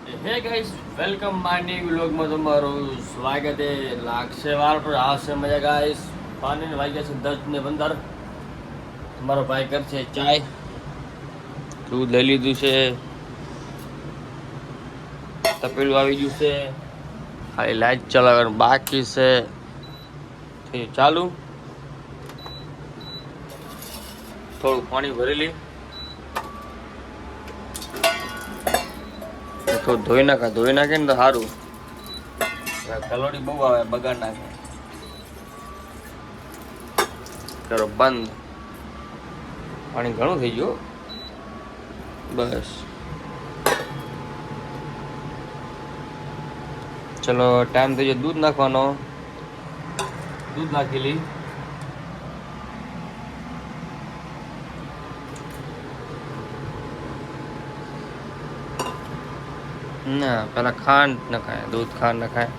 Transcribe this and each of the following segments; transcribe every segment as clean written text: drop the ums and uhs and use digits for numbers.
હે guys welcome my new વ્લોગમાં તમારું સ્વાગત છે. લાગશે વાર પર આવશે મજા ગાઈસ. પાણી વાગ્યા છે 10:15. તમારો ભાઈ કરશે ચાય, દૂધ લઈ લીધું છે, તપેલું આવી ગયું છે, ખાલી લાઈટ ચલાવવાનું બાકી છે. ચાલુ થોડું પાણી ભરેલી થોડું ધોઈ નાખે ને તો સારું. કલોડી બહુ આવે, બગાડ નાખે. કરો બંધ. પાણી ઘણું થઈ ગયું. બસ ચલો ટાઈમ થઈ ગયો દૂધ નાખવાનો. દૂધ નાખી લી. ના પેલા ખાંડ નખાય, દૂધ ખાંડ નખાય.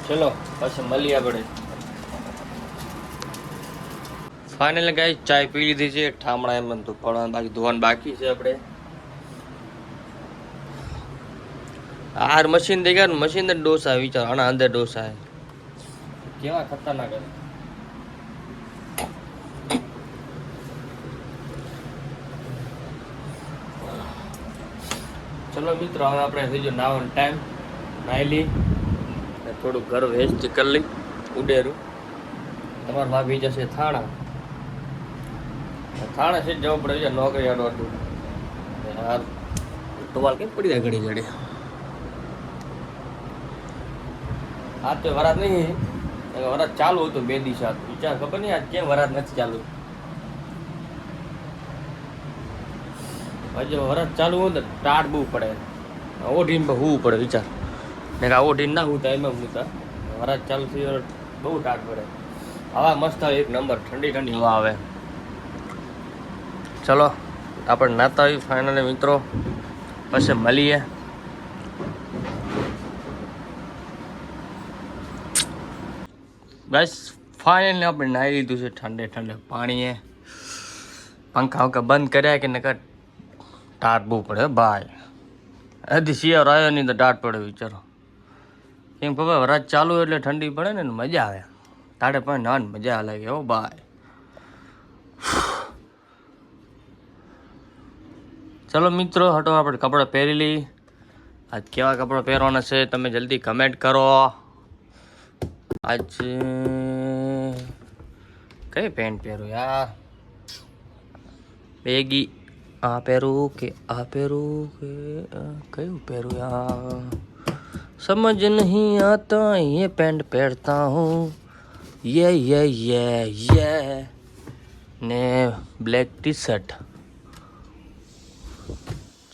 ચલો પછી મળીએ આપણે. ફાઇનલ ગાઈસ ચાય પી લીધી છે. ઠામડા એમ તો પડવાનું બાકી, ધોવાનું બાકી છે. આપણે આર મશીન દેખાય ને, મશીન અંદર ડોસા વિચાર, આના અંદર ડોસા કેવા ખતરનાક. ચલો મિત્રો હવે આપણે થઈ ગયો નાવાનો ટાઈમ. નાહી લી, થોડું ઘર વેસ્ટ કરી લઈ ઉડેરું. તમારા ભાભી જશે થાણા. થાણા છે જવું પડે છે નોકરી અડવાડું. યાર ટોવાલ કેમ પડી જાય ઘડી ઘડી. આ તો વરાત નહીં, વરાત ચાલુ હતું 2 દિવસ. વિચાર ખબર નહીં આજ કેમ વરાત નથી ચાલુ. હજી વરસ ચાલુ હોય ને ટાટ બહુ પડે, ઓઢીને હોવું પડે. વિચાર ને કે ઓઢીને ના હોતા એમાં હોતા. વરસ ચાલુ થઈ બહુ ટાટ પડે. હવા મસ્ત આવે, એક નંબર ઠંડી ઠંડી હવા આવે. ચલો આપણે નાતા આવી ફાઇનલી મિત્રો, પછી મળીએ. બસ ફાઇનલી આપણે નાહી લીધું છે ઠંડે ઠંડે પાણીએ. પંખા વંખા બંધ કર્યા કે નકર ટાટ બહુ પડે ભાઈ. હજી શિયાળો આવ્યો નહીં તો ટાટ પડે. વિચારો કેમ ખબર, વરસાદ ચાલુ એટલે ઠંડી પડે ને મજા આવે. તાડે પણ ના મજા લાગે હો ભાઈ. ચલો મિત્રો હટો આપણે કપડાં પહેરી લઈ. આજ કેવા કપડાં પહેરવાના છે તમે જલ્દી કમેન્ટ કરો. આજ કઈ પેન્ટ પહેરું યાર, બેગી આ પહેરું કે આ પહેરું કે કયું પહેરું યાર, સમજ નહીં આતા ये पेंट पहनता हूँ ये ने ब्लैक टी शर्ट.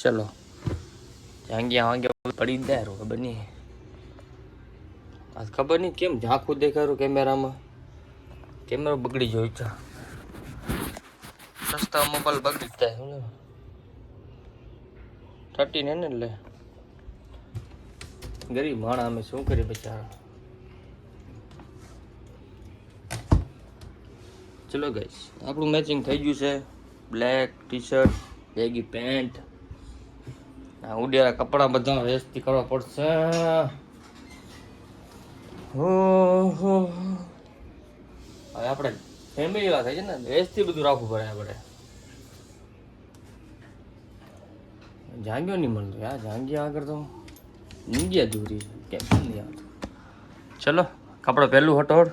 चलो जाएंगे आगे पड़ी दे रो खबर नहीं. आज खबर नहीं केम झाँखું દેખાયું કેમેરામાં. કેમેરો બગડી ગયો છે. સસ્તા મોબાઈલ બગડી જાય ને 13 ને એટલે ગરીબ માણા અમે શું કરીએ બચારા. ચલો ગાઈસ આપણું મેચિંગ થઈ ગયું છે. Black tea shirt, baggy pant, આ ઉડેરા કપડા બધા વેસ્ટથી કરવા પડશે. હવે આપણે ફેમિલી વાળા થાય છે ને, વેસ્ટથી બધું રાખવું પડે. આપણે જાંગ્યો નહીં મળતો યાર. જાંગ્યા આગળ તો ઇન્ડિયા દૂરી છે, કેમ નહીં આવતું. ચલો કપડાં પહેલું હટોડ.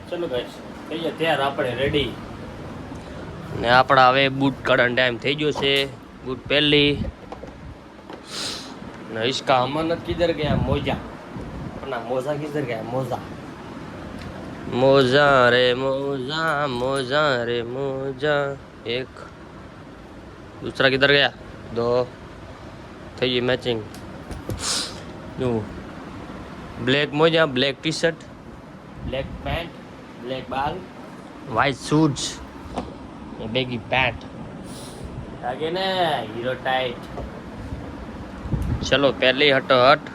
ચલો ગાઈસ થઈ ગયા તૈયાર, આપણે રેડી. ને આપણા હવે બૂટ કાઢવાનો ટાઈમ થઈ ગયો છે. બૂટ પહેલી ને इसका अमानत किधर गया, मोजा अपना मोजा किधर गया, मोजा मोजा रे मोजा मोजा रे मोजा. एक दूसरा किधर गया, 2 થઈ ગઈ મેચિંગ. જો બ્લેક મોજા, black tea shirt, black pant, black બાલ, વ્હાઇટ શૂઝ, બેગી પેન્ટ લાગે ને હીરો ટાઈટ. ચલો પહેલી હટો હટ.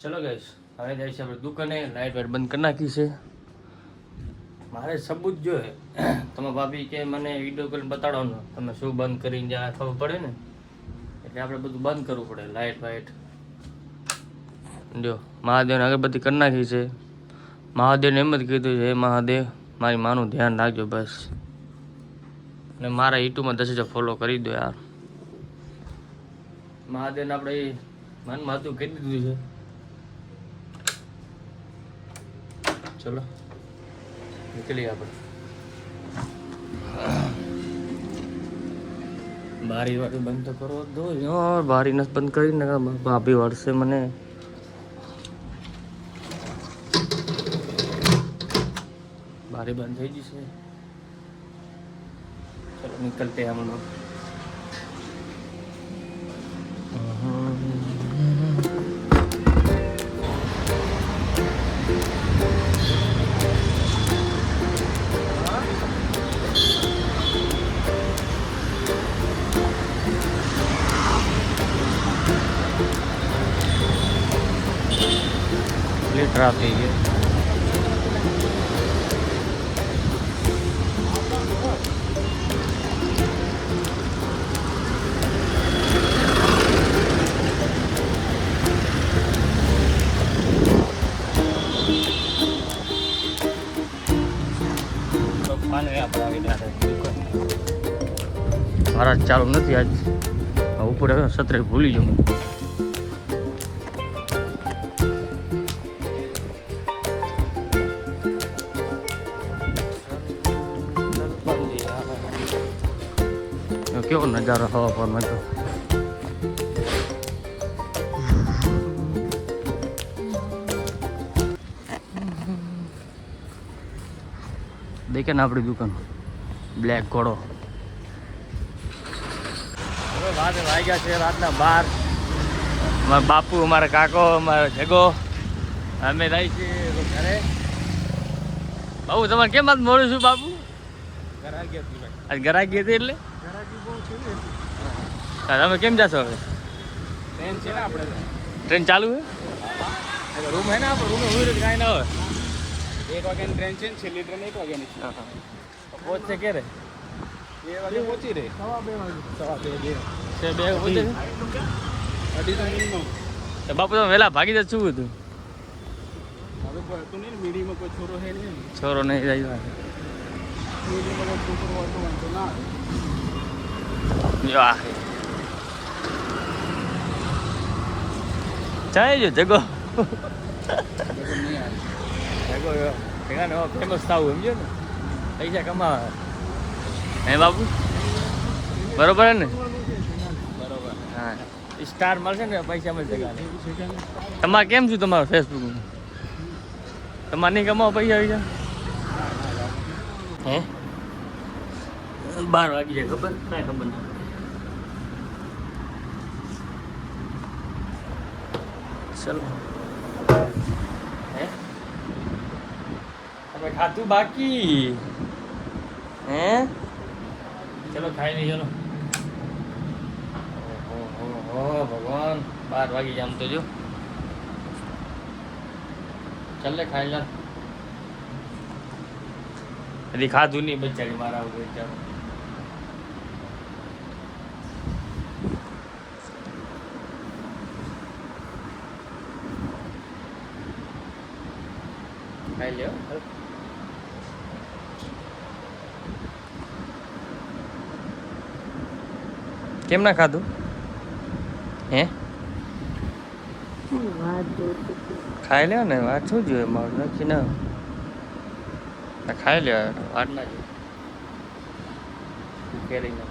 ચલો ગાઈસ હવે જાય છે આપણે દુકાને. લાઈટ વાઈટ બંધ કરી નાખી છે. મારે સબૂત જોઈએ. તમે ભાભી કે મને વિડીયો કોલ બતાડો ને તમે શું બંધ કરીને જ્યાં ખબર પડે ને એટલે આપણે બધું બંધ કરવું પડે. લાઇટ વાઇટ જો મહાદેવને અગરબત્તી કરી નાખી છે. મહાદેવને એમ જ કીધું છે, હે મહાદેવ મારી માનું ધ્યાન રાખજો બસ. અને મારા યુટ્યુબમાં 10,000 ફોલો કરી દો યાર. મહાદેવને આપણે મનમાં હતું કહી દીધું છે. ચલો નીકળીએ આપણે. બારી વાળી બંધ તો કરો દો યાર. બારી નથી બંધ કરીને ભાભી વળશે મને. બારી બંધ થઈ જશે. ચલો નીકળતે हम लोग. ट्रैफिक है. મારા ચાલુ નથી આજ ઉપર સત્રે ભૂલી જાઉં. કેવો નજારો હવા પર તો. દેખે ને આપણી દુકાન બ્લેક ઘોડો. હવે વાગ્યા છે રાતના 12. અમારા બાપુ, અમારા કાકો, અમારા જગો અમે રહી છીએ ઘરે. બાપુ તમારે કેમ વાત મોડું છું બાપુ? આજ ગરાગી હતી એટલે તમે કેમ જાશો હવે? ટ્રેન છે ને આપણે. ટ્રેન ચાલુ છે? રૂમ હે ને આપણે રૂમે હોય કાંઈ ના હોય. 1 વાગ્યાની ટ્રેન છે ને છેલ્લી ટ્રેન 1 વાગ્યાની છે. પહોંચશે ક્યારે? 2 વાગે પહોંચી રહે. 2:30 પહોંચે છે. 2:30 મિનિમમ. બાપુ તમે વહેલા ભાગી જશે શું હતું? હવે તું નહીં મીડીમાં કોઈ છોરો છે નહીં. છોરો નહીં જાય. મીડીમાં કોઈ છોરો હતો વાંધો ના આવે. ચાલે જો જગો જગો ફેમસ થવું સમજો ને, પૈસા કમાવા. હે બાબુ બરોબર ને? બરોબર. હા સ્ટાર મળશે ને પૈસા મળશે. તમારે કેમ છું તમારું ફેસબુક? તમારે નહીં કમાવો પૈસા પૈસા? હે 12 વાગી જાય ખબર? કાંઈ ખબર નહીં. चलो હવે ખાતું બાકી હે? ચલો ખાઈ લઈ. ચલો. ઓહો ભગવાન 12 વાગી જામ તો જો. ચાલ લે ખાઈ લે. હજી ખાધું નહીં બચારી મારા ઉપર ચાલો. ખાઈ લ્યો. કેમ ના ખાધું? હે ખાઈ લ્યો ને. વાત શું જોઈએ મારું નક્કી ના. ખાઈ લ્યો વાત ના જોઈએ. કેરી ના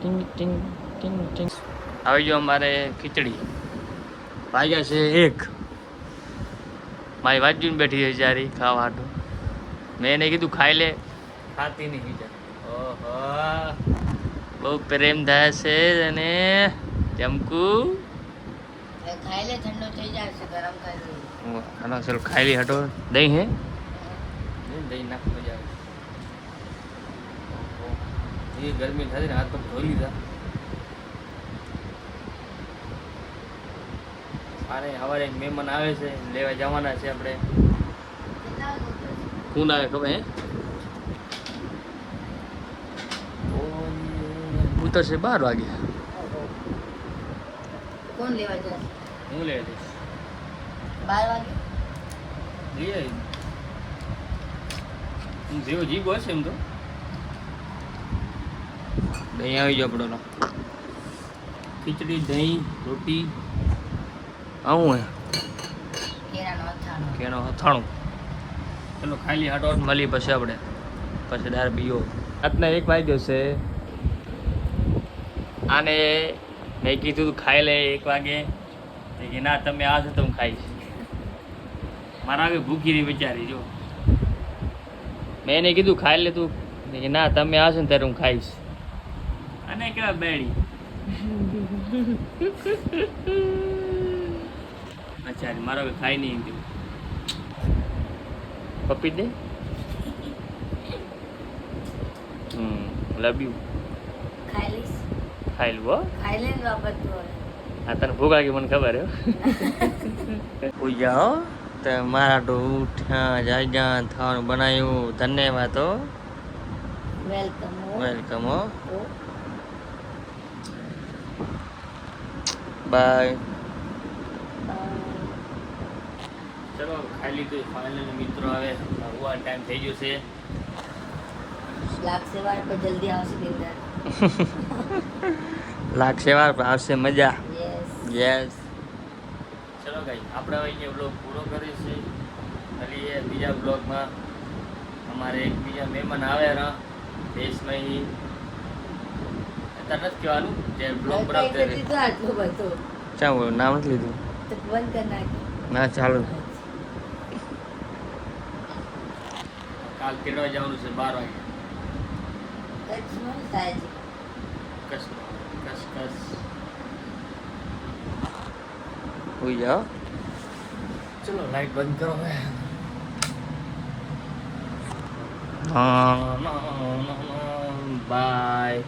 ટિંગ ટિંગ ટિંગ ટિંગ. આવી ગયો અમારે ખીચડી. વાગ્યા છે 1. મારી વાંચીને બેઠી છે જારી ખાવા હાટું. મેં એને કીધું ખાઈ લે, ખાતી નહીં. ઓહો બહુ પ્રેમ થાય છે અને ચમકુ ખાઈ લે ઠંડો થઈ જાય છે ગરમ કરી લે આનો ચલો ખાઈ લી હટો દહીં હે દહીં નાખ મજા આવે એ ગરમી થાય ને હાથ પગ ધોઈ લીધા અરે સવારે મહેમાન આવે છે લેવા જવાના છે આપણે કોણ આવે ખબર હે ઉતરશે 12 વાગે કોણ લેવા જશે હું લેવા જઈશ 12 વાગે લઈ આવી જેવો જીવ હશે એમ તો દહીં આવી ગયો આપણો ખીચડી દહીં રોટી આવું હે કેનો અથાણું ચલો ખાઈ લી હાટો મળી પછી આપણે પછી દાર પીઓ રાતના 1 વાગ્યો છે આને મેં કીધું તું ખાઈ લે 1 વાગે કે ના તમે આવશો તો હું ખાઈશ મારા આગળ ભૂખી રહી વિચારી જો મેં એને કીધું ખાઈ લે તું કે ના તમે આવશો ને ત્યારે હું ખાઈશ અને કેવા બેડી અચ્છા મારો ખાઈ નહીં ગયું પપ્પી દે લવ યુ ખાઈ લઈશ ખાઈ લો ખાઈ લે તો બધું હા તને ભૂખ લાગી મને ખબર હે ઉજાઓ તો મારા તો ઉઠ્યા જાગ્યા ખાવાનું બનાવ્યું ધન્યવાદ હો વેલકમ વેલકમ હો બાય ચલો ખાઈ લીધું ફાઇનલ મિત્રો આવે હુવા ટાઈમ થઈ ગયો છે લાગશે વાર પર જલ્દી આવશે નિંદર લાગશે વાર પણ આવશે મજા યસ યસ ચલો ગાઈ આપણે અહીંયા બ્લોગ પૂરો કરીએ છીએ મળીએ બીજા બ્લોગમાં અમારે એક બીજા મહેમાન આવ્યા દેશમાં અત્યારે નથી કહેવાનું જે બ્લોગ બનાવते આટલું બધું ચાલો નામ નથી લીધું તો બંધ કરી નાખી ના ચાલો કાલ કેટલા વાગે જવાનું છે 12 વાગે કચ્છમાં સાજી કસ હોઈ જાઓ ચલો લાઈટ બંધ કરો હવે બાય